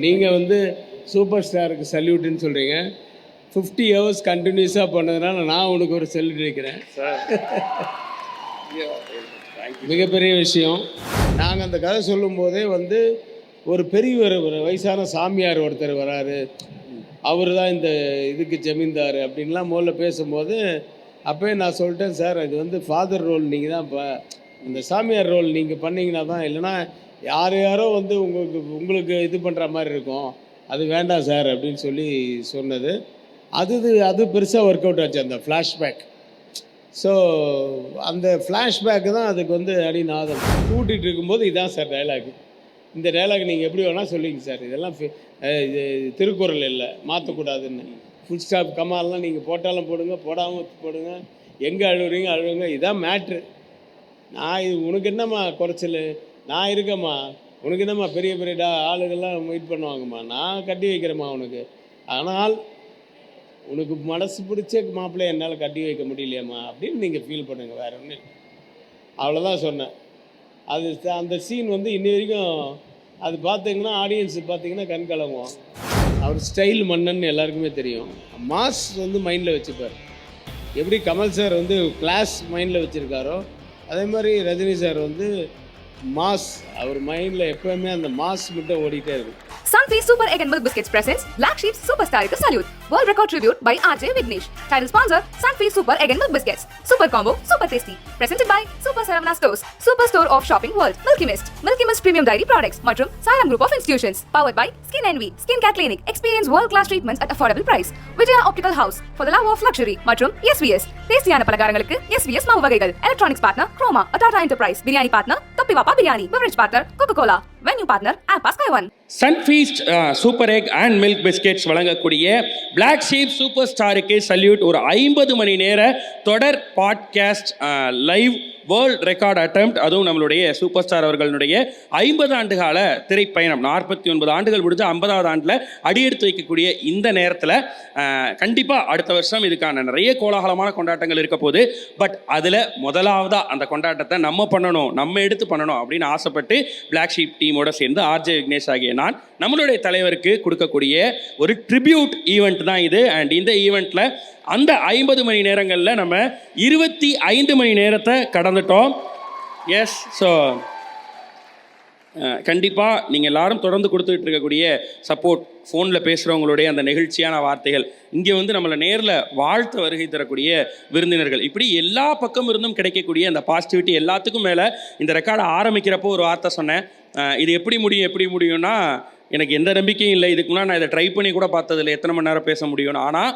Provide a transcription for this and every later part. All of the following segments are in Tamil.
நீங்கள் வந்து சூப்பர் ஸ்டாருக்கு சல்யூட்டுன்னு சொல்கிறீங்க. 50 hours கண்டினியூஸாக பண்ணதுனால நான் உனக்கு ஒரு சல்யூட் வைக்கிறேன். மிகப்பெரிய விஷயம். நாங்கள் அந்த கதை சொல்லும்போதே வந்து ஒரு பெரியவர், ஒரு வயசான சாமியார் ஒருத்தர் வராரு, அவர் தான் இந்த இதுக்கு ஜமீன்தார் அப்படின்லாம் முதல்ல பேசும்போது அப்போயே நான் சொல்லிட்டேன், சார் இது வந்து ஃபாதர் ரோல் நீங்கள் தான் இப்போ இந்த சாமியார் ரோல் நீங்கள் பண்ணிங்கன்னா தான், இல்லைனா யாரோ வந்து உங்களுக்கு இது பண்ணுற மாதிரி இருக்கும், அது வேண்டாம் சார் அப்படின்னு சொல்லி சொன்னது. அது பெருசாக ஒர்க் அவுட் ஆச்சு அந்த ஃப்ளாஷ்பேக். ஸோ அந்த ஃப்ளாஷ்பேக்கு தான் அதுக்கு வந்து அடிநாதம். கூட்டிகிட்டு இருக்கும்போது இதான் சார் டைலாக். இந்த டைலாக் நீங்கள் எப்படி வேணால் சொல்லிங்க சார், இதெல்லாம் இது திருக்குறள் இல்லை, மாற்றக்கூடாதுன்னு. ஃபுல் ஸ்டாப் கமால்லாம் நீங்கள் போட்டாலும் போடுங்க, போடாமல் போடுங்க, எங்கே அழுவுங்க, இதான் மேட்ரு. நான் இது உனக்கு என்னம்மா குறைச்சல், நான் இருக்கேம்மா, உனக்கு என்னம்மா பெரிய பெரிய ஆளுகள்லாம் வெயிட் பண்ணுவாங்கம்மா, நான் கட்டி வைக்கிறேம்மா உனக்கு, ஆனால் உனக்கு மனசு பிடிச்ச மாப்பிள்ளை என்னால் கட்டி வைக்க முடியலையம்மா அப்படின்னு நீங்கள் ஃபீல் பண்ணுங்கள், வேறு ஒன்றும் இல்லை. அவ்வளோதான் சொன்னேன். அந்த சீன் வந்து இன்னி வரைக்கும் அது பார்த்தீங்கன்னா ஆடியன்ஸ் பார்த்தீங்கன்னா கண் கலங்குவோம். அவர் ஸ்டைல் மன்னன் எல்லாருக்குமே தெரியும். மாஸ் வந்து மைண்டில் வச்சுப்பார். எப்படி கமல் சார் வந்து கிளாஸ் மைண்டில் வச்சுருக்காரோ அதே மாதிரி ரஜினி சார் வந்து மாஸ், அவர் மைண்டில் எப்போவுமே அந்த மாஸ் மட்டும் ஓடிட்டே இருக்கும். Sunfeast Super Egg and Milk Biscuits presents Black Sheep Superstar to Salute. World Record Tribute by RJ Vignesh. Title sponsor Sunfeast Super Egg and Milk Biscuits. Super combo, super tasty. Presented by Super Saravana Stores, Super Store of Shopping World. Milky Mist Premium Dairy Products மற்றும் Saram Group of Institutions. Powered by Skin Envy, Skin Care Clinic. Experience world-class treatments at affordable price. Vijaya Optical House for the love of luxury மற்றும் SVS. டேஸ்டியான பலகாரங்களுக்கு SVS மாவு வகைகள். Electronics partner Chroma, Tata Enterprise. Biryani partner Toppi Papa Biryani. Beverage partner Coca-Cola. Venue partner Alpa Sky One. Sunfeast super egg and milk biscuits வழங்கக்கூடிய பிளாக் ஷீப் சூப்பர் ஸ்டாருக்கு சல்யூட். ஒரு 50 மணி நேர தொடர் podcast live world record attempt. அதுவும் நம்மளுடைய சூப்பர் ஸ்டார் அவர்களுடைய 50 ஆண்டு கால திரைப்பயணம், 49 ஆண்டுகள் முடிஞ்ச 50வது ஆண்டில் அடியெடுத்து வைக்கக்கூடிய இந்த நேரத்தில் கண்டிப்பாக அடுத்த வருஷம் இதுக்கான நிறைய கோலாகலமான கொண்டாட்டங்கள் இருக்க போகுது. பட் அதில் முதலாவதாக அந்த கொண்டாட்டத்தை நம்ம எடுத்து பண்ணணும் அப்படின்னு ஆசைப்பட்டு பிளாக் ஷீப் டீமோட சேர்ந்து ஆர்ஜே விக்னேஷ் ஆகிய நான் நம்மளுடைய தலைவருக்கு கொடுக்கக்கூடிய ஒரு ட்ரிபியூட் ஈவெண்ட் தான் இது. அண்ட் இந்த ஈவெண்ட்டில் அந்த 50 மணி நேரங்களில் நம்ம 25 மணி நேரத்தை கடந்துட்டோம். எஸ், ஸோ கண்டிப்பாக நீங்கள் எல்லாரும் தொடர்ந்து கொடுத்துக்கிட்டு இருக்கக்கூடிய சப்போர்ட், ஃபோனில் பேசுகிறவங்களுடைய அந்த நெகிழ்ச்சியான வார்த்தைகள், இங்கே வந்து நம்மளை நேரில் வாழ்த்து வருகை தரக்கூடிய விருந்தினர்கள், இப்படி எல்லா பக்கம் இருந்தும் கிடைக்கக்கூடிய அந்த பாசிட்டிவிட்டி எல்லாத்துக்கும் மேலே இந்த ரெக்கார்டை ஆரம்பிக்கிறப்போ ஒரு வார்த்தை சொன்னேன். இது எப்படி முடியும்னா எனக்கு எந்த நம்பிக்கையும் இல்லை. இதுக்கு முன்னாடி நான் இதை ட்ரை பண்ணி கூட பார்த்ததில்லை, எத்தனை மணி நேரம் பேச முடியும்னு. ஆனால்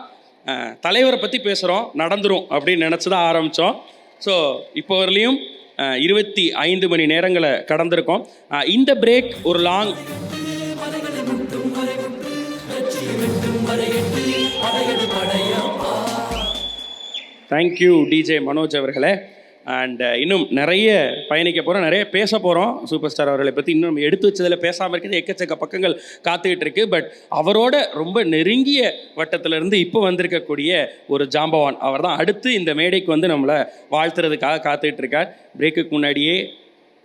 தலைவரை பற்றி பேசுகிறோம், நடந்துரும் அப்படின்னு நினச்சி தான் ஆரம்பித்தோம். ஸோ இப்போ வரலையும் 25 மணி நேரங்களை கடந்திருக்கோம். இந்த பிரேக் ஒரு லாங் தேங்க்யூ டிஜே மனோஜ் அவர்களே. அண்ட் இன்னும் நிறைய பயணிக்க போகிறோம், நிறைய பேச போகிறோம். சூப்பர் ஸ்டார் அவர்களை பற்றி இன்னும் எடுத்து வச்சதில் பேசாமல் இருக்கிறது எக்கச்சக்க பக்கங்கள் காத்துக்கிட்டு இருக்கு. பட் அவரோட ரொம்ப நெருங்கிய வட்டத்திலிருந்து இப்போ வந்திருக்கக்கூடிய ஒரு ஜாம்பவான் அவர் தான் அடுத்து இந்த மேடைக்கு வந்து நம்மளை வாழ்த்துறதுக்காக காத்துக்கிட்டு இருக்கார். பிரேக்குக்கு முன்னாடியே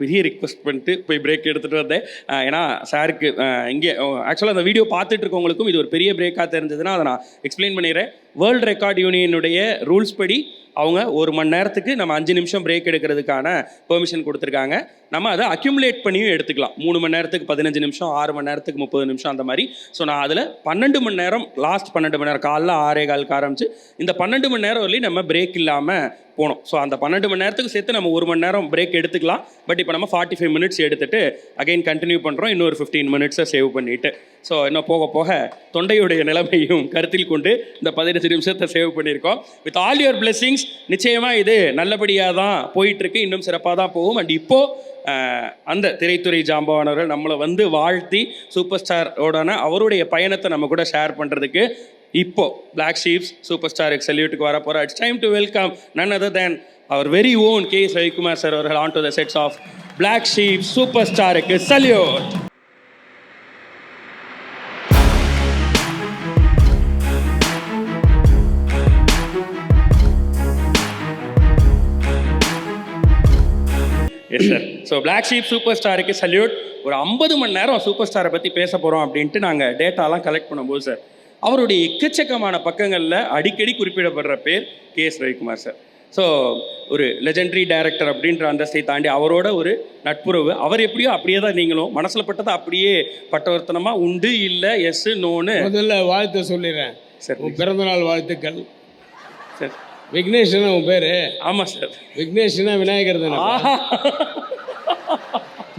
பெரிய ரிக்வெஸ்ட் பண்ணிட்டு போய் பிரேக் எடுத்துகிட்டு வந்தேன். ஏன்னா சாருக்கு இங்கே ஆக்சுவலாக அந்த வீடியோ பார்த்துட்டு இருக்கவங்களுக்கும் இது ஒரு பெரிய பிரேக்காக தெரிஞ்சதுன்னா அதை நான் எக்ஸ்பிளைன் பண்ணிடுறேன். வேர்ல்டு ரெக்கார்ட் யூனியனுடைய ரூல்ஸ் படி அவங்க 1 மணி நேரத்துக்கு நம்ம 5 நிமிஷம் பிரேக் எடுக்கிறதுக்கான பெர்மிஷன் கொடுத்துருக்காங்க. நம்ம அதை அக்யூமுலேட் பண்ணியும் எடுத்துக்கலாம். 3 மணி நேரத்துக்கு 15 நிமிஷம், 6 மணி நேரத்துக்கு 30 நிமிஷம், அந்த மாதிரி. ஸோ நான் அதில் 12 மணி நேரம், லாஸ்ட் 12 மணி நேரம், காலைல 6:15 ஆரம்பிச்சு இந்த 12 மணி நேரம் வரலையும் நம்ம பிரேக் இல்லாமல் போனோம். ஸோ அந்த 12 மணி நேரத்துக்கு சேர்த்து நம்ம 1 மணி நேரம் பிரேக் எடுத்துக்கலாம். பட் இப்போ நம்ம 45 மினிட்ஸ் எடுத்துகிட்டு அகைன் கண்டினியூ பண்ணுறோம், இன்னொரு 15 மினிட்ஸை சேவ் பண்ணிவிட்டு. ஸோ இன்னும் போக போக தொண்டையுடைய நிலைமையும் கருத்தில் கொண்டு இந்த 15 நிமிஷத்தை சேவ் பண்ணியிருக்கோம். வித் ஆல் யுவர் பிளெஸிங்ஸ் நிச்சயமாக இது நல்லபடியாக தான் போயிட்டுருக்கு, இன்னும் சிறப்பாக தான் போகும். அண்ட் இப்போது அந்த திரைத்துறை ஜாம்பவானவர்கள் நம்மளை வந்து வாழ்த்தி சூப்பர் ஸ்டாரோடான அவருடைய பயணத்தை நம்ம கூட ஷேர் பண்ணுறதுக்கு இப்போ பிளாக் ஷீப்ஸ் சூப்பர் ஸ்டாருக்கு சல்யூட்டுக்கு வர போகிறோம். It's time to welcome none other than அவர் very own K Ravikumar sir அவர்கள் on to the sets of Black Sheep's super ஸ்டாருக்கு சல்யூட். Yes sir. So Black Sheep super ஸ்டாருக்கு சல்யூட். ஒரு 50 மணி நேரம் சூப்பர் ஸ்டாரை பற்றி பேச போகிறோம் அப்படின்ட்டு நாங்கள் டேட்டாலாம் கலெக்ட் பண்ணும்போது சார் அவருடைய எக்கச்சக்கமான பக்கங்களில் அடிக்கடி குறிப்பிடப்படுற பேர் கே.எஸ். ரவிக்குமார் சார். ஸோ ஒரு லெஜெண்டரி டைரக்டர் அப்படின்ற அந்தஸ்தை தாண்டி அவரோட ஒரு நட்புறவு, அவர் எப்படியோ அப்படியே தான் நீங்களும் மனசில் பட்டதை அப்படியே பட்டவர்த்தனமாக உண்டு இல்லை எஸ் நோன்னு. முதல்ல வாழ்த்து சொல்லிடுறேன் சார். உன் பிறந்தநாள் வாழ்த்துக்கள் சார். விக்னேஷ்னா உன் பேர்? ஆமாம் சார். விக்னேஷ்னா விநாயகர் தானே?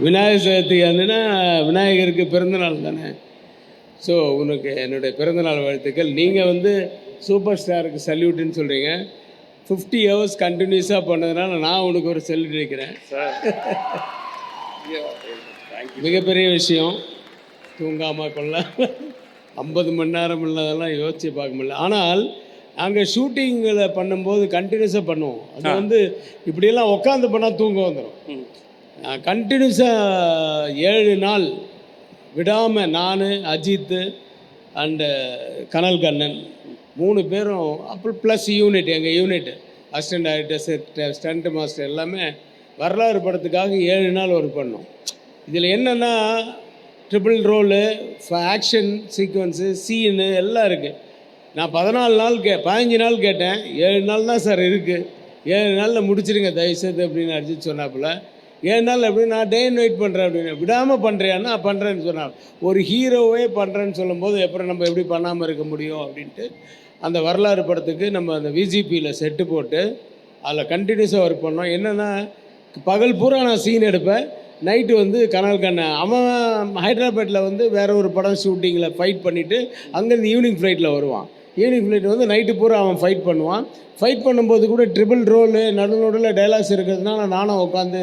விநாயகர் சதுர்த்தி அன்றுனா விநாயகருக்கு பிறந்தநாள் தானே. ஸோ உனக்கு என்னுடைய பிறந்தநாள் வாழ்த்துக்கள். நீங்கள் வந்து சூப்பர் ஸ்டாருக்கு சல்யூட்டுன்னு சொல்கிறீங்க. 50 ஹவர்ஸ் கண்டினியூஸாக பண்ணதுனால நான் உனக்கு ஒரு சல்யூட் வைக்கிறேன் சார். மிகப்பெரிய விஷயம். தூங்காமல் கொள்ள 50 மணி நேரம் இல்லாதெல்லாம் யோசிச்சு பார்க்க முடியல. ஆனால் நாங்கள் ஷூட்டிங்கில் பண்ணும்போது கண்டினியூஸாக பண்ணுவோம். அது வந்து இப்படியெல்லாம் உட்காந்து பண்ணால் தூக்கம் வந்துடும். கண்டினியூஸாக 7 நாள் விடாமல் நான், அஜித்து அண்டு கனல் கண்ணன் 3 பேரும், அப்புறம் ப்ளஸ் யூனிட், எங்கள் unit assistant director, stunt master எல்லாமே வரலாறு படத்துக்காக 7 நாள் ஒர்க் பண்ணோம். இதில் என்னென்னா triple role, action sequence, scene எல்லாம் இருக்குது. நான் 14 நாள் 15 நாள் கேட்டேன். 7 நாள் தான் சார் இருக்குது, 7 நாளில் முடிச்சிருங்க தயவுசெய்து அப்படின்னு அடிச்சு சொன்னாப்புல. 7 நாள் அப்படின்னு நான் டே அண்ட் நைட் பண்ணுறேன் அப்படின்னு. விடாமல் பண்ணுறியான்னா பண்ணுறேன்னு சொன்னான். ஒரு ஹீரோவே பண்ணுறேன்னு சொல்லும்போது நம்ம எப்படி பண்ணாமல் இருக்க முடியும் அப்படின்ட்டு அந்த வரலாறு படத்துக்கு நம்ம அந்த விஜிபியில் செட்டு போட்டு அதில் கண்டினியூஸாக ஒர்க் பண்ணோம். என்னென்னா பகல் பூரா நான் சீன் எடுப்பேன், நைட்டு வந்து கனல் கண்ணன் அவன் ஹைதராபாத்தில் வந்து வேறு ஒரு படம் ஷூட்டிங்கில் ஃபைட் பண்ணிவிட்டு அங்கேருந்து ஈவினிங் ஃப்ளைட்டில் வருவான். ஈவினிங் ஃப்ளைட் வந்து நைட்டு பூரா அவன் ஃபைட் பண்ணுவான். ஃபைட் பண்ணும்போது கூட ட்ரிபிள் ரோலு நடுநடுவில் டைலாக்ஸ் இருக்கிறதுனால நானும் உட்காந்து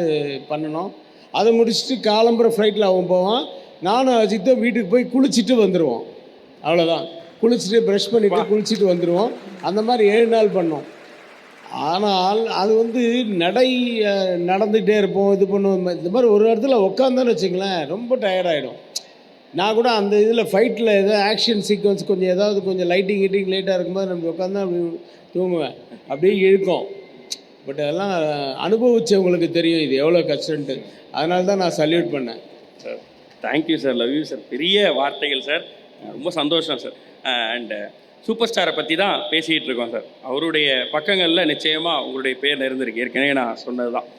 பண்ணணும். அதை முடிச்சுட்டு காலம்புற ஃப்ளைட்டில் அவன் போவான். நானும் அஜித்தும் வீட்டுக்கு போய் குளிச்சுட்டு வந்துடுவோம். அவ்வளோதான். குளிச்சுட்டு ப்ரஷ் பண்ணிவிட்டு குளிச்சுட்டு வந்துடுவோம். அந்த மாதிரி 7 நாள் பண்ணோம். ஆனால் அது வந்து நடந்துகிட்டே இருப்போம், இது பண்ணுவோம். இந்த மாதிரி ஒரு இடத்துல உட்காந்தோன்னு வச்சுங்களேன் ரொம்ப டயர்டாகிடும். நான் கூட அந்த இதில் ஃபைட்டில் ஏதாவது ஆக்ஷன் சீக்வன்ஸ் கொஞ்சம் லைட்டிங் லேட்டாக இருக்கும்போது நம்ம உட்காந்து அப்படி தூங்குவேன், அப்படியே இழுக்கும். பட் அதெல்லாம் அனுபவிச்சவங்களுக்கு தெரியும் இது எவ்வளோ கஷ்டன்ட்டு. அதனால தான் நான் சல்யூட் பண்ணேன் sir. Thank you sir, love you sir. பெரிய வார்த்தைகள் சார், ரொம்ப சந்தோஷம் சார். அண்டு சூப்பர் ஸ்டாரை பற்றி தான் பேசிகிட்டு இருக்கோம் சார். அவருடைய பக்கங்களில் நிச்சயமாக உங்களுடைய பேர் இருந்திருக்கு, ஏற்கனவே நான் சொன்னது தான்.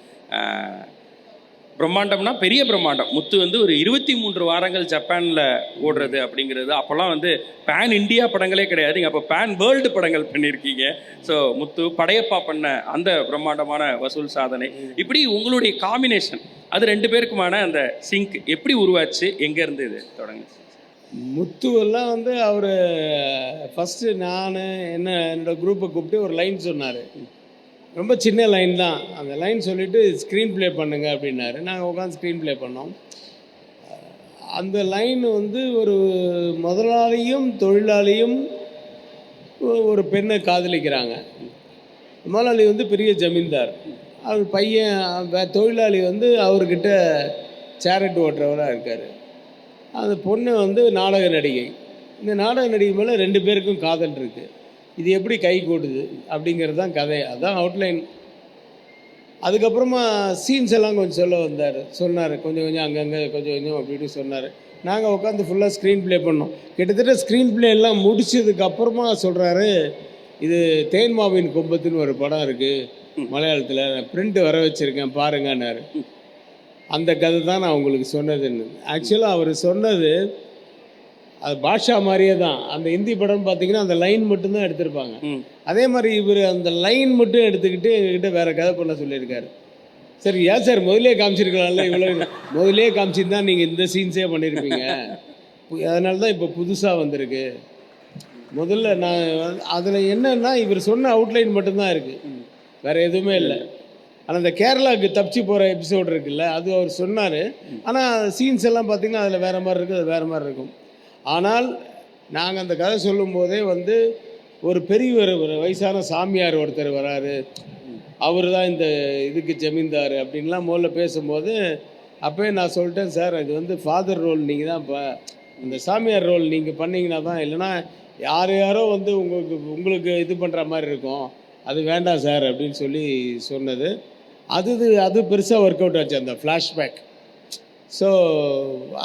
பிரம்மாண்டம்னா பெரிய பிரம்மாண்டம். முத்து வந்து ஒரு 23 வாரங்கள் ஜப்பானில் ஓடுறது அப்படிங்கிறது அப்போல்லாம் வந்து பேன் இண்டியா படங்களே கிடையாது. நீங்கள் அப்போ பேன் வேர்ல்டு படங்கள் பண்ணியிருக்கீங்க. ஸோ முத்து படையப்பா பண்ண அந்த பிரம்மாண்டமான வசூல் சாதனை, இப்படி உங்களுடைய காம்பினேஷன் அது 2 பேருக்குமான அந்த சிங்க் எப்படி உருவாச்சு, எங்கேருந்து இது தொடங்க? முத்துவெல்லாம் வந்து அவர் ஃபஸ்ட்டு என்னோடய குரூப்பை கூப்பிட்டு ஒரு லைன் சொன்னார். ரொம்ப சின்ன லைன் தான். அந்த லைன் சொல்லிவிட்டு ஸ்க்ரீன் ப்ளே பண்ணுங்க அப்படின்னாரு. நாங்கள் உட்காந்து ஸ்க்ரீன் ப்ளே பண்ணோம். அந்த லைன் வந்து ஒரு முதலாளியும் தொழிலாளியும் ஒரு பெண்ணை காதலிக்கிறாங்க. முதலாளி வந்து பெரிய ஜமீன்தார், அவர் பையன் தொழிலாளி வந்து அவர்கிட்ட சேரட் ஓட்டுறவராக இருக்கார். அந்த பொண்ணு வந்து நாடக நடிகை. இந்த நாடக நடிகை மேலே 2 பேருக்கும் காதல் இருக்குது. இது எப்படி கை கூடுது அப்படிங்கிறது தான் கதை. அதுதான் அவுட்லைன். அதுக்கப்புறமா சீன்ஸ் எல்லாம் கொஞ்சம் சொன்னார். கொஞ்சம் அங்கங்கே கொஞ்சம் அப்படி சொன்னார். நாங்கள் உட்காந்து ஃபுல்லாக ஸ்க்ரீன் ப்ளே பண்ணோம். கிட்டத்தட்ட ஸ்க்ரீன் ப்ளே எல்லாம் முடிச்சதுக்கப்புறமா சொல்கிறாரு, இது தேன்மாவின் கொம்பத்துன்னு ஒரு படம் இருக்குது மலையாளத்தில், பிரிண்ட் வர வச்சுருக்கேன் பாருங்கன்னாரு. அந்த கதை தான் நான் உங்களுக்கு சொன்னதுன்னு. ஆக்சுவலாக அவர் சொன்னது அது பாஷா மாதிரியே தான். அந்த ஹிந்தி படம் பார்த்தீங்கன்னா அந்த லைன் மட்டும்தான் எடுத்திருப்பாங்க. அதே மாதிரி இவர் அந்த லைன் மட்டும் எடுத்துக்கிட்டு எங்ககிட்ட வேறு கதை பண்ண சொல்லியிருக்காரு. சரி, ஏன் சார் முதலே காமிச்சிருக்கலாம்ல, இவ்வளோ முதலே காமிச்சிருந்தா நீங்கள் இந்த சீன்ஸே பண்ணியிருப்பீங்க. அதனால தான் இப்போ புதுசாக வந்திருக்கு. முதல்ல நான் அதில் என்னன்னா இவர் சொன்ன அவுட்லைன் மட்டும்தான் இருக்குது, வேறு எதுவுமே இல்லை. ஆனால் அந்த கேரளாவுக்கு தப்பிச்சு போகிற எபிசோடு இருக்குல்ல, அது அவர் சொன்னார். ஆனால் சீன்ஸ் எல்லாம் பார்த்திங்கன்னா அதில் வேறு மாதிரி இருக்குது, அது வேறு மாதிரி இருக்கும். ஆனால் நாங்கள் அந்த கதை சொல்லும்போதே வந்து ஒரு பெரிய ஒரு வயசான சாமியார் ஒருத்தர் வராரு, அவர் தான் இந்த இதுக்கு ஜமீன்தார் அப்படின்லாம் முதல்ல பேசும்போது அப்போயே நான் சொல்லிட்டேன், சார் இது வந்து ஃபாதர் ரோல் நீங்கள் தான், இப்போ இந்த சாமியார் ரோல் நீங்கள் பண்ணிங்கன்னா தான், இல்லைனா யாரோ வந்து உங்களுக்கு இது பண்ணுற மாதிரி இருக்கும், அது வேண்டாம் சார் அப்படின்னு சொல்லி சொன்னது. அது பெருசாக ஒர்க் அவுட் ஆச்சு. அந்த ஃப்ளாஷ்பேக் ஸோ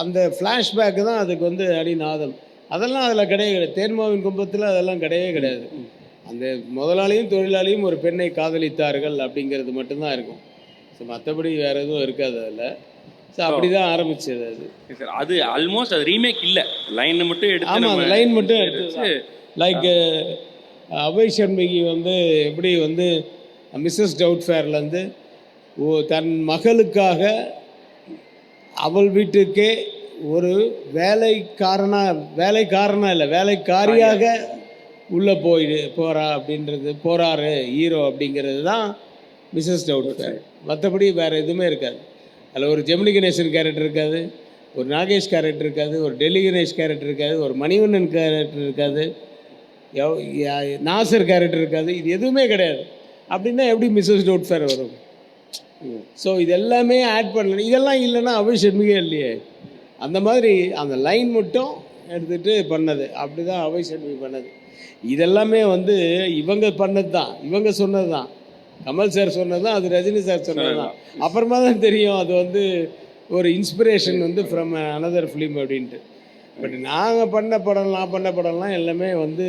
அந்த ஃப்ளாஷ்பேக்கு தான் அதுக்கு வந்து அடிநாதம். அதெல்லாம் அதில் கிடையாது. தேன்மாவின் கும்பத்தில் அதெல்லாம் கிடையவே கிடையாது. அந்த முதலாளியும் தொழிலாளியும் ஒரு பெண்ணை காதலித்தார்கள் அப்படிங்கிறது மட்டும்தான் இருக்கும். ஸோ மற்றபடி வேறு எதுவும் இருக்காது அதில். ஸோ அப்படி தான் ஆரம்பிச்சது அது. சார் அது ஆல்மோஸ்ட் அது ரீமேக் இல்லை, லைன் மட்டும் எடுத்து ஆமாம், அந்த நம்ம லைன் மட்டும் எடுத்து லைக் அபய் சண்முகி வந்து எப்படி வந்து மிஸ்ஸஸ் டவுட்ஃபேர்லேருந்து தன் மகளுக்காக அவள் வீட்டுக்கே ஒரு வேலைக்காரனா இல்லை வேலைக்காரியாக உள்ளே போகிறாரு ஹீரோ அப்படிங்கிறது தான் மிஸ்ஸஸ் டவுட்ஃபேர். மற்றபடி வேறு எதுவுமே இருக்காது. அதில் ஒரு ஜெமினி கணேசன் கேரக்டர் இருக்காது, ஒரு நாகேஷ் கேரக்டர் இருக்காது, ஒரு டெல்லி கணேஷ் கேரக்டர் இருக்காது, ஒரு மணிவண்ணன் கேரக்டர் இருக்காது, நாசர் கேரக்டர் இருக்காது. இது எதுவுமே கிடையாது. அப்படின்னா எப்படி மிஸ்ஸஸ் டவுட்ஃபேர் வரும்? ஸோ இது எல்லாமே ஆட் பண்ணல. இதெல்லாம் இல்லைன்னா அபய் சண்முகே இல்லையே. அந்த மாதிரி அந்த லைன் மட்டும் எடுத்துகிட்டு பண்ணது. அப்படி தான் அபய் சண்முகி பண்ணது. இதெல்லாமே வந்து இவங்க பண்ணது தான், இவங்க சொன்னது தான். கமல் சார் சொன்னது தான், அது ரஜினி சார் சொன்னது தான். அப்புறமா தான் தெரியும் அது வந்து ஒரு இன்ஸ்பிரேஷன் வந்து ஃப்ரம் அனதர் ஃபிலிம் அப்படின்ட்டு. பட் நான் பண்ண படம்லாம் எல்லாமே வந்து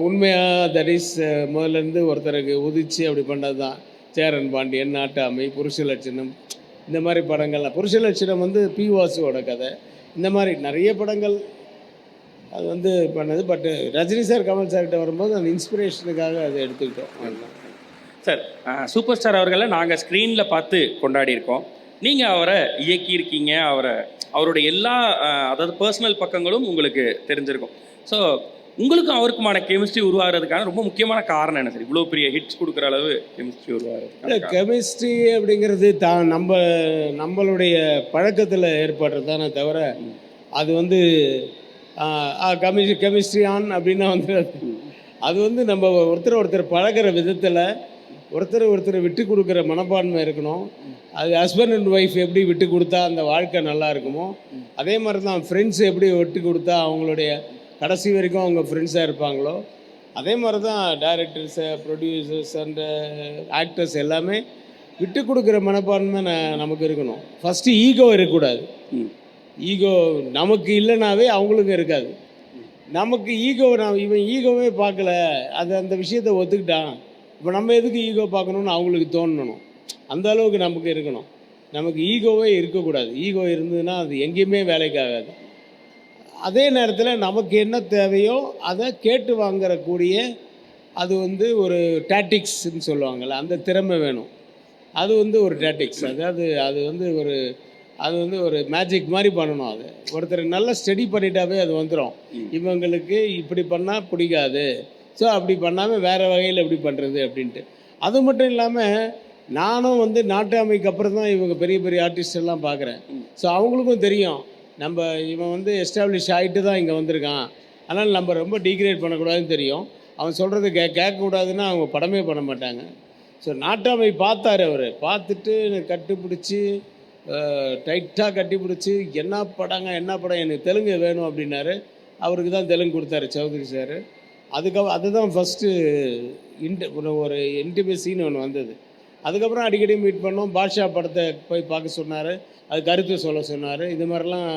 உண்மையாக தட் இஸ் முதல்லேருந்து ஒருத்தருக்கு உதிச்சு அப்படி பண்ணது தான். சேரன் பாண்டியன், நாட்டாமை, புருஷ லட்சணம், இந்த மாதிரி படங்கள்லாம். புருஷ லட்சணம் வந்து பி வாசுவோட கதை. இந்த மாதிரி நிறைய படங்கள் அது வந்து பண்ணது. பட் ரஜினி சார் கமல் சார்கிட்ட வரும்போது அந்த இன்ஸ்பிரேஷனுக்காக அதை எடுத்துக்கிட்டோம். சார் சூப்பர் ஸ்டார் அவர்களை நாங்கள் ஸ்க்ரீனில் பார்த்து கொண்டாடி இருக்கோம். நீங்கள் அவரை இயக்கியிருக்கீங்க, அவருடைய எல்லா அதாவது பர்சனல் பக்கங்களும் உங்களுக்கு தெரிஞ்சிருக்கும். ஸோ உங்களுக்கும் அவருக்குமான கெமிஸ்ட்ரி உருவாகிறதுக்கான ரொம்ப முக்கியமான காரணம் என்ன சார்? இவ்வளோ பெரிய ஹிட்ஸ் கொடுக்குற அளவு கெமிஸ்ட்ரி உருவாகிறது. கெமிஸ்ட்ரி அப்படிங்கிறது நம்மளுடைய பழக்கத்தில் ஏற்படுறது தானே தவிர அது வந்து கெமிஸ்ட்ரி ஆன் அப்படின்னா வந்து அது வந்து நம்ம ஒருத்தர் பழகிற விதத்தில் ஒருத்தர் விட்டு கொடுக்குற மனப்பான்மை இருக்கணும். அது ஹஸ்பண்ட் அண்ட் ஒய்ஃப் எப்படி விட்டு கொடுத்தா அந்த வாழ்க்கை நல்லா இருக்குமோ அதே மாதிரி தான் ஃப்ரெண்ட்ஸ் எப்படி விட்டு கொடுத்தா அவங்களுடைய கடைசி வரைக்கும் அவங்க ஃப்ரெண்ட்ஸாக இருப்பாங்களோ அதே மாதிரி தான் டைரக்டர்ஸு, ப்ரொடியூசர்ஸ் அண்ட் ஆக்டர்ஸ் எல்லாமே விட்டு கொடுக்குற மனப்பான்மை நமக்கு இருக்கணும். ஃபஸ்ட்டு ஈகோ இருக்கக்கூடாது. ஈகோ நமக்கு இல்லைனாவே அவங்களுக்கும் இருக்காது. நமக்கு ஈகோ இவன் ஈகோவே பார்க்கல, அது அந்த விஷயத்தை ஒத்துக்கிட்டான், இப்போ நம்ம எதுக்கு ஈகோ பார்க்கணுன்னு அவங்களுக்கு தோணணும். அந்த அளவுக்கு நமக்கு இருக்கணும். நமக்கு ஈகோவே இருக்கக்கூடாது. ஈகோ இருந்ததுன்னா அது எங்கேயுமே வேலைக்கு ஆகாது. அதே நேரத்தில் நமக்கு என்ன தேவையோ அதை கேட்டு வாங்கக்கூடிய அது வந்து ஒரு டாக்டிக்ஸ்ன்னு சொல்லுவாங்கள்ல, அந்த திறமை வேணும். அது வந்து ஒரு டாக்டிக்ஸ். அதாவது அது வந்து ஒரு மேஜிக் மாதிரி பண்ணணும். அது ஒருத்தர் நல்லா ஸ்டடி பண்ணிட்டாவே அது வந்துடும். இவங்களுக்கு இப்படி பண்ணால் பிடிக்காது, ஸோ அப்படி பண்ணாமல் வேறு வகையில் எப்படி பண்ணுறது அப்படின்ட்டு. அது மட்டும் இல்லாமல் நானும் வந்து நாட்டாமைக்கு அப்புறம் தான் இவங்க பெரிய பெரிய ஆர்டிஸ்ட் எல்லாம் பார்க்குறேன். ஸோ அவங்களுக்கும் தெரியும் இவன் வந்து எஸ்டாப்ளிஷ் ஆகிட்டு தான் இங்கே வந்திருக்கான், அதனால் நம்ம ரொம்ப டீக்ரேட் பண்ணக்கூடாதுன்னு தெரியும். அவன் சொல்கிறது கேட்கக்கூடாதுன்னா அவங்க படமே பண்ண மாட்டாங்க. ஸோ நாட்டாமை பார்த்தார். அவர் பார்த்துட்டு கட்டுப்பிடிச்சி டைட்டாக கட்டிப்பிடிச்சி என்ன படம் எனக்கு தெலுங்கு வேணும் அப்படின்னாரு. அவருக்கு தான் தெலுங்கு கொடுத்தாரு சௌத்ரி சார். அதுதான் ஃபஸ்ட்டு ஒரு இன்டிமேசின்னு ஒன்று வந்தது. அதுக்கப்புறம் அடிக்கடி மீட் பண்ணோம். பாட்ஷா படத்தை போய் பார்க்க சொன்னார், அது கருத்து சொல்ல சொன்னார். இது மாதிரிலாம்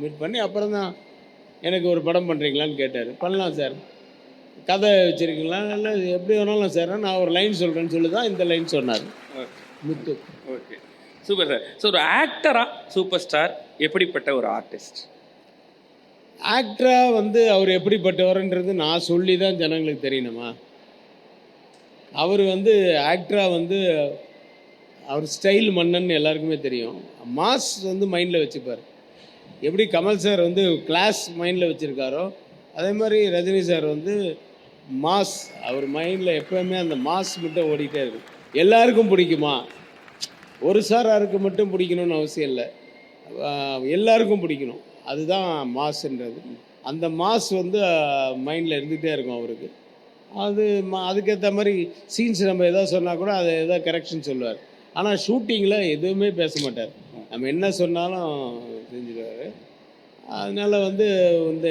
மீட் பண்ணி அப்புறம் தான் எனக்கு ஒரு படம் பண்ணுறீங்களான்னு கேட்டார். பண்ணலாம் சார், கதை வச்சுருக்கீங்களா, இல்லை எப்படி வேணாலும் சார், நான் ஒரு லைன் சொல்கிறேன்னு சொல்லி தான் இந்த லைன் சொன்னார் Muthu. Okay, super sir. So ஒரு ஆக்டராக சூப்பர் ஸ்டார் எப்படிப்பட்ட ஒரு ஆர்டிஸ்ட்? ஆக்டராக வந்து அவர் எப்படிப்பட்டவர்ன்றது நான் சொல்லி தான் ஜனங்களுக்கு தெரியணுமா? அவர் வந்து ஆக்டராக வந்து அவர் ஸ்டைல் மன்னன் எல்லாருக்குமே தெரியும். மாஸ் வந்து மைண்டில் வச்சுப்பார். எப்படி கமல் சார் வந்து கிளாஸ் மைண்டில் வச்சுருக்காரோ அதே மாதிரி ரஜினி சார் வந்து மாஸ் அவர் மைண்டில் எப்போவுமே அந்த மாஸ் மட்டும் ஓடிக்கிட்டே இருக்கும். எல்லாருக்கும் பிடிக்குமா? ஒரு சாராருக்கு மட்டும் பிடிக்கணும்னு அவசியம் இல்லை, எல்லாருக்கும் பிடிக்கணும். அதுதான் மாஸ்ன்றது. அந்த மாஸ் வந்து மைண்டில் இருந்துகிட்டே இருக்கும் அவருக்கு. அதுக்கேற்ற மாதிரி சீன்ஸ் நம்ம எதாவது சொன்னால் கூட அதை எதாவது கரெக்ஷன் சொல்லுவார். ஆனால் ஷூட்டிங்கில் எதுவுமே பேச மாட்டார். நம்ம என்ன சொன்னாலும் செஞ்சுருவார். அதனால் வந்து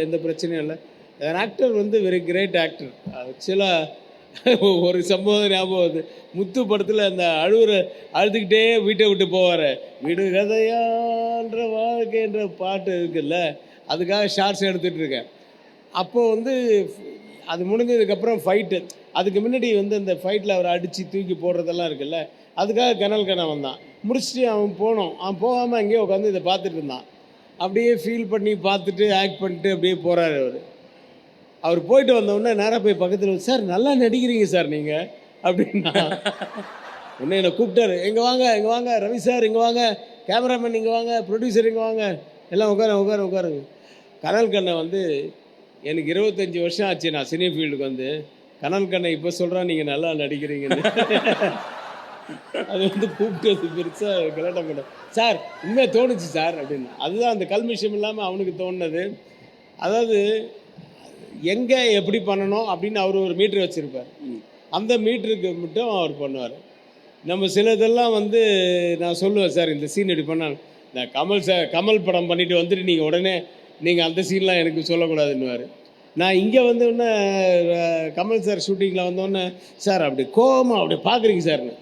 எந்த பிரச்சனையும் இல்லை. ஆக்டர் வந்து வெரி கிரேட் ஆக்டர். ஆக்சுவலாக ஒரு சம்பவம் ஞாபகம் வருது. முத்து படத்தில் அந்த அழுதுகிட்டே வீட்டை விட்டு போவார். விடுகதையான்ற வாழ்க்கைன்ற பாட்டு இருக்குல்ல, அதுக்காக ஷார்ட்ஸ் எடுத்துகிட்டு இருக்கேன். அப்போது வந்து அது முடிஞ்சதுக்கப்புறம் ஃபைட்டு, அதுக்கு முன்னாடி வந்து அந்த ஃபைட்டில் அவரை அடித்து தூக்கி போடுறதெல்லாம் இருக்குல்ல, அதுக்காக கனல் கண்ணா வந்தான். முடிச்சுட்டு அவன் போனோம். அவன் போகாமல் அங்கேயே உட்காந்து இதை பார்த்துட்டு இருந்தான். அப்படியே ஃபீல் பண்ணி பார்த்துட்டு ஆக்ட் பண்ணிட்டு அப்படியே போகிறாரு அவர். அவர் போயிட்டு வந்தோடனே நேராக போய் பக்கத்தில், சார் நல்லா நடிக்கிறீங்க சார் நீங்கள் அப்படின்னா. உடனே என்னை கூப்பிட்டாரு, இங்கே வாங்க ரவி சார், இங்கே வாங்க, கேமராமேன் இங்கே வாங்க, ப்ரொடியூசர் இங்கே வாங்க, எல்லாம் உட்காருங்க. கனல் கண்ணை வந்து எனக்கு 25 வருஷம் ஆச்சு நான் சினி ஃபீல்டுக்கு வந்து. கனல் கண்ணை இப்போ சொல்கிறான் நீங்கள் நல்லா நடிக்கிறீங்கன்னு. அது வந்து கூப்பிட்டு வந்து பெருசாக கலாட்டம் பண்ண, சார் உண்மையாக தோணுச்சு சார் அப்படின்னு. அதுதான் அந்த கல்மிஷம் இல்லாமல் அவனுக்கு தோணுனது. அதாவது எங்கே எப்படி பண்ணணும் அப்படின்னு அவர் ஒரு மீட்ரு வச்சுருப்பார். அந்த மீட்டருக்கு மட்டும் அவர் பண்ணுவார். நம்ம சிலதெல்லாம் வந்து நான் சொல்லுவேன், சார் இந்த சீன் இப்படி பண்ணாங்க, நான் கமல் படம் பண்ணிவிட்டு வந்துட்டு நீங்கள் உடனே நீங்கள் அந்த சீன்லாம் எனக்கு சொல்லக்கூடாதுன்னுவார். நான் இங்கே வந்தோடனே கமல் சார் ஷூட்டிங்கில் வந்தோடனே, சார் அப்படி கோவமாக அப்படி பார்க்குறீங்க சார்னு.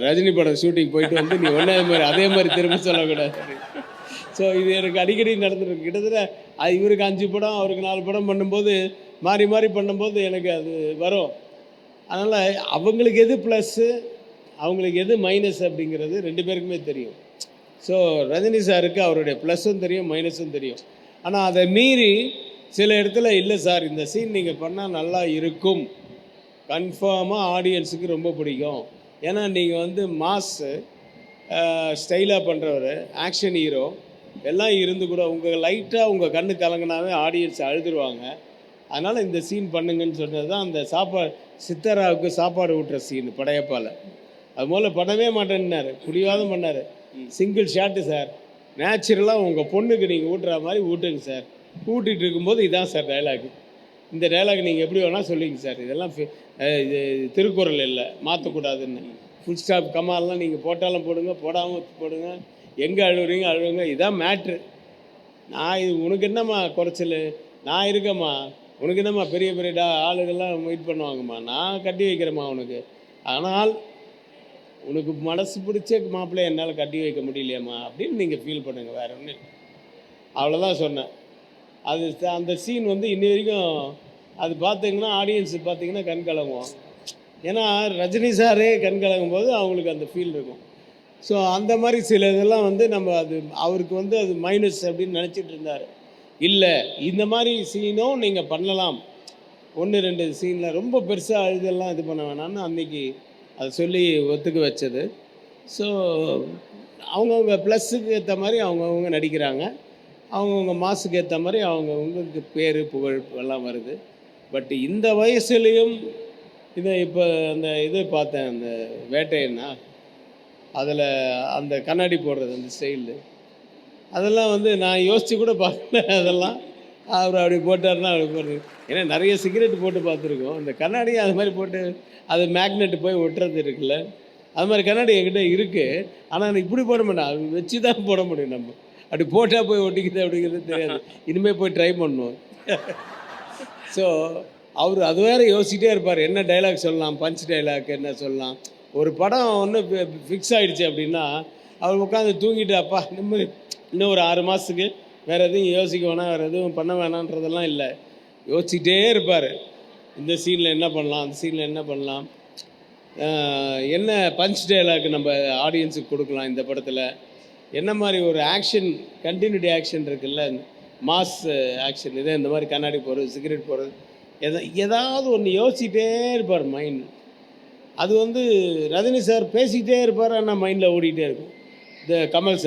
ரஜினி படம் ஷூட்டிங் போயிட்டு வந்து நீ ஒன்றே அதே மாதிரி திரும்ப சொல்லக்கூடாது. ஸோ இது எனக்கு அடிக்கடி நடந்துருக்கு. கிட்டத்தட்ட இவருக்கு 5 படம் அவருக்கு 4 படம் பண்ணும்போது மாறி பண்ணும்போது எனக்கு அது வரும். அதனால் அவங்களுக்கு எது ப்ளஸ்ஸு அவங்களுக்கு எது மைனஸ் அப்படிங்கிறது 2 பேருக்குமே தெரியும். ஸோ ரஜினி சாருக்கு அவருடைய ப்ளஸ்ஸும் தெரியும், மைனஸும் தெரியும். ஆனால் அதை மீறி சில இடத்துல இல்லை சார் இந்த சீன் நீங்கள் பண்ணால் நல்லா இருக்கும், கன்ஃபார்மாக ஆடியன்ஸுக்கு ரொம்ப பிடிக்கும், ஏன்னா நீங்கள் வந்து மாஸு ஸ்டைலாக பண்ணுறவர், ஆக்ஷன் ஹீரோ எல்லாம் இருந்து கூட உங்கள் லைட்டாக உங்கள் கண்ணு கலங்கினாவே ஆடியன்ஸ் அழுதுருவாங்க, அதனால் இந்த சீன் பண்ணுங்கன்னு சொன்னது தான் அந்த சித்தராவுக்கு சாப்பாடு ஊட்டுற சீன் படையப்பால். அது முதல்ல பண்ணவே மாட்டேன்னாரு, பிடிவாதம் பண்ணார். சிங்கிள் ஷாட்டு சார், நேச்சுரலாக உங்கள் பொண்ணுக்கு நீங்கள் ஊட்டுற மாதிரி ஊட்டுங்க சார். ஊட்டிகிட்டு இருக்கும்போது இதான் சார் டைலாக், இந்த டைலாக் நீங்கள் எப்படி வேணால் சொல்லிங்க சார், இதெல்லாம் இது திருக்குறள் இல்லை, மாற்றக்கூடாதுன்னு. ஃபுல் ஸ்டாப் கமால்லாம் நீங்கள் போட்டாலும் போடுங்க, போடாமல் போடுங்க, எங்கே அழுவுங்க, இதான் மேட்ரு. நான் இது உனக்கு என்னம்மா குறைச்சல், நான் இருக்கேம்மா, உனக்கு என்னம்மா பெரிய ஆளுகள்லாம் வெயிட் பண்ணுவாங்கம்மா, நான் கட்டி வைக்கிறேம்மா உனக்கு, ஆனால் உனக்கு மனசு பிடிச்ச மாப்பிள்ளையை என்னால் கட்டி வைக்க முடியலையம்மா அப்படின்னு நீங்கள் ஃபீல் பண்ணுங்கள், வேறு ஒன்று. அவ்வளோதான் சொன்னேன். அது அந்த சீன் வந்து இன்னி வரைக்கும் அது பார்த்தீங்கன்னா ஆடியன்ஸு பார்த்தீங்கன்னா கண் கலங்குவோம். ஏன்னா ரஜினி சாரே கண் கலங்கும் போது அவங்களுக்கு அந்த ஃபீல் இருக்கும். ஸோ அந்த மாதிரி சில இதெல்லாம் வந்து நம்ம அது அவருக்கு வந்து அது மைனஸ் அப்படின்னு நினச்சிட்டு இருந்தார். இல்லை, இந்த மாதிரி சீனும் நீங்கள் பண்ணலாம், 1-2 சீனில் ரொம்ப பெருசாக அழுதெல்லாம் இது பண்ண வேணாம்னு அன்றைக்கி அதை சொல்லி ஒத்துக்க வச்சது. ஸோ அவங்கவுங்க ப்ளஸ்ஸுக்கு ஏற்ற மாதிரி அவங்கவுங்க நடிக்கிறாங்க, அவங்கவுங்க மாசுக்கு ஏற்ற மாதிரி அவங்கவுங்களுக்கு பேர் புகழ் எல்லாம் வருது. பட் இந்த வயசுலேயும் இப்போ அந்த இது பார்த்தேன், அந்த வேட்டைன்னா அதில் அந்த கண்ணாடி போடுறது அந்த ஸ்டைலு, அதெல்லாம் வந்து நான் யோசித்து கூட பார்க்கல. அதெல்லாம் அவர் அப்படி போட்டார்னா அப்படி போடுறது. ஏன்னா நிறைய சிகரெட் போட்டு பார்த்துருக்கோம், இந்த கண்ணாடியும் அது மாதிரி போட்டு அது மேக்னெட்டு போய் ஒட்டுறது இருக்குல்ல, அது மாதிரி கண்ணாடி என்கிட்ட இருக்குது. ஆனால் நான் இப்படி போட மாட்டேன், அது வச்சு தான் போட முடியும். நம்ம அப்படி போட்டால் போய் ஒட்டிக்குது அப்படிங்கிறது தெரியாது. இனிமேல் போய் ட்ரை பண்ணுவோம். ஸோ அவர் அது வேறு யோசிக்கிட்டே இருப்பார், என்ன டைலாக் சொல்லலாம், பஞ்ச் டைலாக் என்ன சொல்லலாம். ஒரு படம் ஒன்று ஃபிக்ஸ் ஆகிடுச்சு அப்படின்னா அவர் உட்காந்து தூங்கிட்டு அப்பா இன்னும் ஒரு 6 மாதத்துக்கு வேறு எதுவும் யோசிக்க வேணாம், வேறு எதுவும் பண்ண வேணான்றதெல்லாம் இல்லை, யோசிச்சுட்டே இருப்பார். இந்த சீனில் என்ன பண்ணலாம், அந்த சீனில் என்ன பண்ணலாம், என்ன பஞ்ச் டைலாக் நம்ம ஆடியன்ஸுக்கு கொடுக்கலாம், இந்த படத்தில் என்ன மாதிரி ஒரு ஆக்ஷன் கண்டினியூட்டி ஆக்ஷன் இருக்குல்ல, மாஸ் ஆக்ஷன், இதே இந்த மாதிரி கண்ணாடி போடுறது, சிகரெட் போடுறது, ஏதாவது ஒன்று யோசிச்சுட்டே இருப்பார் மைண்ட். அது வந்து ரஜினி சார் பேசிக்கிட்டே இருப்பார், ஆனால் மைண்டில் ஓடிக்கிட்டே இருக்கும். இந்த கமல்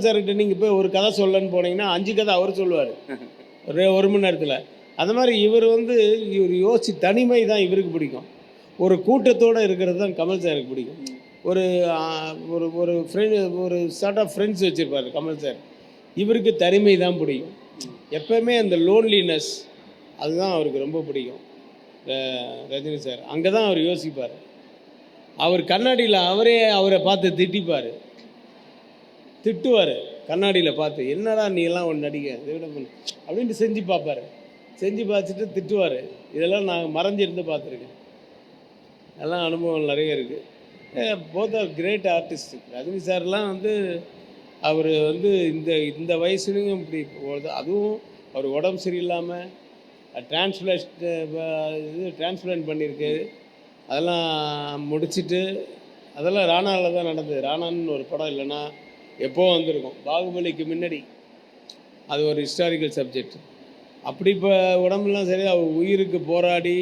சார்கிட்ட நீங்கள் போய் ஒரு கதை சொல்லன்னு போனீங்கன்னா 5 கதை அவர் சொல்லுவார் ஒரு மணி நேரத்தில். அது மாதிரி இவர் யோசிச்சு தனிமை தான் இவருக்கு பிடிக்கும், ஒரு கூட்டத்தோடு இருக்கிறது தான் கமல் சாருக்கு பிடிக்கும். ஒரு ஒரு ஃப்ரெண்ட், ஒரு சார்ட் ஆஃப் ஃப்ரெண்ட்ஸ் வச்சுருப்பார் கமல் சார். இவருக்கு தனிமை தான் பிடிக்கும், எப்போவுமே அந்த லோன்லினஸ் அதுதான் அவருக்கு ரொம்ப பிடிக்கும். ரஜினி சார் அங்கே தான் அவர் யோசிப்பார். அவர் கண்ணாடியில் அவரை பார்த்து திட்டுவார், கண்ணாடியில் பார்த்து, என்னடா நீ எல்லாம் ஒன்று நடிக்க அப்படின்ட்டு செஞ்சு பார்ப்பார். செஞ்சு பார்த்துட்டு திட்டுவார். இதெல்லாம் நான் மறைஞ்சிருந்து பார்த்துருக்கேன். அதெல்லாம் அனுபவம் நிறைய இருக்குது. Both are great artist. Rajini சார்லாம் வந்து அவர் வந்து இந்த இந்த வயசுலையும் இப்படி போகுது. அதுவும் அவர் உடம்பு சரியில்லாமல் டிரான்ஸ்பிளான்ட் பண்ணியிருக்கு. அதெல்லாம் முடிச்சுட்டு அதெல்லாம் ராணாவில் தான் நடந்தது. ராணான்னு ஒரு படம் இல்லைன்னா எப்போ வந்திருக்கும், பாகுபலிக்கு முன்னாடி. அது ஒரு ஹிஸ்டாரிக்கல் சப்ஜெக்ட். அப்படி இப்போ உடம்புலாம் சரி, அவர் உயிருக்கு போராடி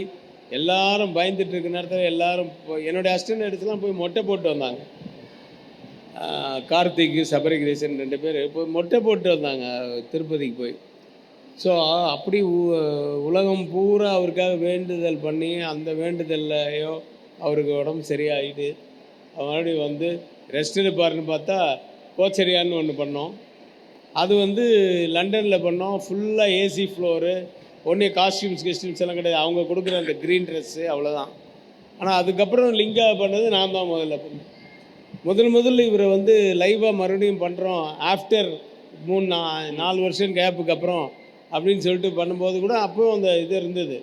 எல்லாரும் பயந்துட்டு இருக்க நேரத்தில் எல்லாரும் என்னுடைய அசிஸ்டன்ட் எடுத்துலாம் போய் மொட்டை போட்டு வந்தாங்க. கார்த்திக், சபரிகிரேசன் 2 பேர் போய் மொட்டை போட்டு வந்தாங்க திருப்பதிக்கு போய். ஸோ அப்படி உலகம் பூரா அவருக்காக வேண்டுதல் பண்ணி அந்த வேண்டுதல்லையோ அவருக்கு உடம்பு சரியாயிட்டு மறுபடியும் வந்து ரெஸ்ட் எடுப்பாருன்னு பார்த்தா கோச்சரியான்னு ஒன்று பண்ணோம். அது வந்து லண்டனில் பண்ணோம். ஃபுல்லாக ஏசி ஃப்ளோரு, ஒன்றே காஸ்டியூம்ஸ் எல்லாம் கிடையாது. அவங்க கொடுக்குற அந்த க்ரீன் ட்ரெஸ்ஸு அவ்வளோதான். ஆனால் அதுக்கப்புறம் லிங்கா பண்ணது நான் தான் முதல்ல பண்ணேன். முதல்ல இவரை வந்து லைவாக மறுபடியும் பண்ணுறோம் ஆஃப்டர் 3-4 வருஷம் கேப்புக்கு அப்புறம் அப்படின்னு சொல்லிட்டு பண்ணும்போது கூட அப்போவும் அந்த இது இருந்தது.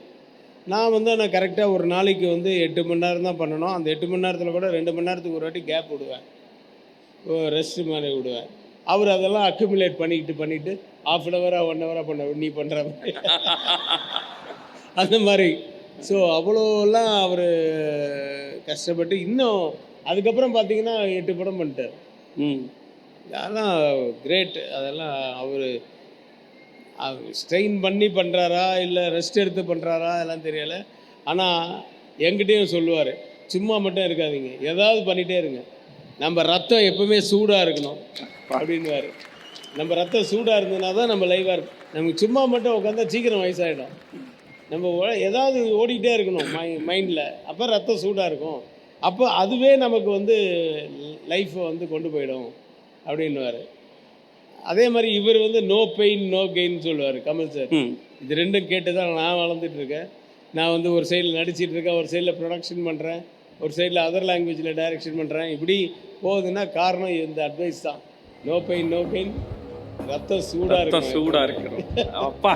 நான் கரெக்டாக ஒரு நாளைக்கு வந்து 8 மணி நேரம் தான் பண்ணணும். அந்த 8 மணி நேரத்தில் கூட 2 மணி நேரத்துக்கு ஒரு வாட்டி கேப் விடுவேன், ரெஸ்ட்டு மாதிரி விடுவேன். அவர் அதெல்லாம் அக்யூமுலேட் பண்ணிட்டு ½ அன் ஹவராக 1 ஹவராக பண்ண நீ பண்ணுற மாதிரி அந்த மாதிரி. ஸோ அவ்வளோலாம் அவர் கஷ்டப்பட்டு இன்னும் அதுக்கப்புறம் பார்த்தீங்கன்னா 8 படம் பண்ணிட்டார். அதெல்லாம் கிரேட். அதெல்லாம் அவர் ஸ்ட்ரெயின் பண்ணி பண்ணுறாரா இல்லை ரெஸ்ட் எடுத்து பண்ணுறாரா அதெல்லாம் தெரியலை. ஆனால் என்கிட்டையும் சொல்லுவார், சும்மா மட்டும் இருக்காதீங்க, ஏதாவது பண்ணிகிட்டே இருங்க. நம்ம ரத்தம் எப்பவுமே சூடாக இருக்கணும் அப்படின்வார். நம்ம ரத்தம் சூடாக இருந்ததுனா தான் நம்ம லைவாக இருக்கும். நமக்கு சும்மா மட்டும் உட்காந்தா சீக்கிரம் வயசாகிடும். நம்ம ஏதாவது ஓடிக்கிட்டே இருக்கணும் மைண்டில், அப்போ ரத்தம் சூடாக இருக்கும். அப்போ அதுவே நமக்கு வந்து லைஃப்பை வந்து கொண்டு போயிடும் அப்படின்வார். அதே மாதிரி இவர் வந்து நோ பெயின் நோ கெயின் சொல்லுவார் கமல் சார். இது ரெண்டும் கேட்டு தான் நான் வளர்ந்துட்டுருக்கேன். நான் வந்து ஒரு சைடில் நடிச்சிட்டு இருக்கேன், ஒரு சைடில் ப்ரொடக்ஷன் பண்ணுறேன், ஒரு சைடில் அதர் லாங்குவேஜில் டைரக்ஷன் பண்ணுறேன். இப்படி போகுதுன்னா காரணம் இந்த அட்வைஸ் தான். நோ பெயின் நோ கெயின், ரத்தம் சூடாக இருக்கணும். அப்பா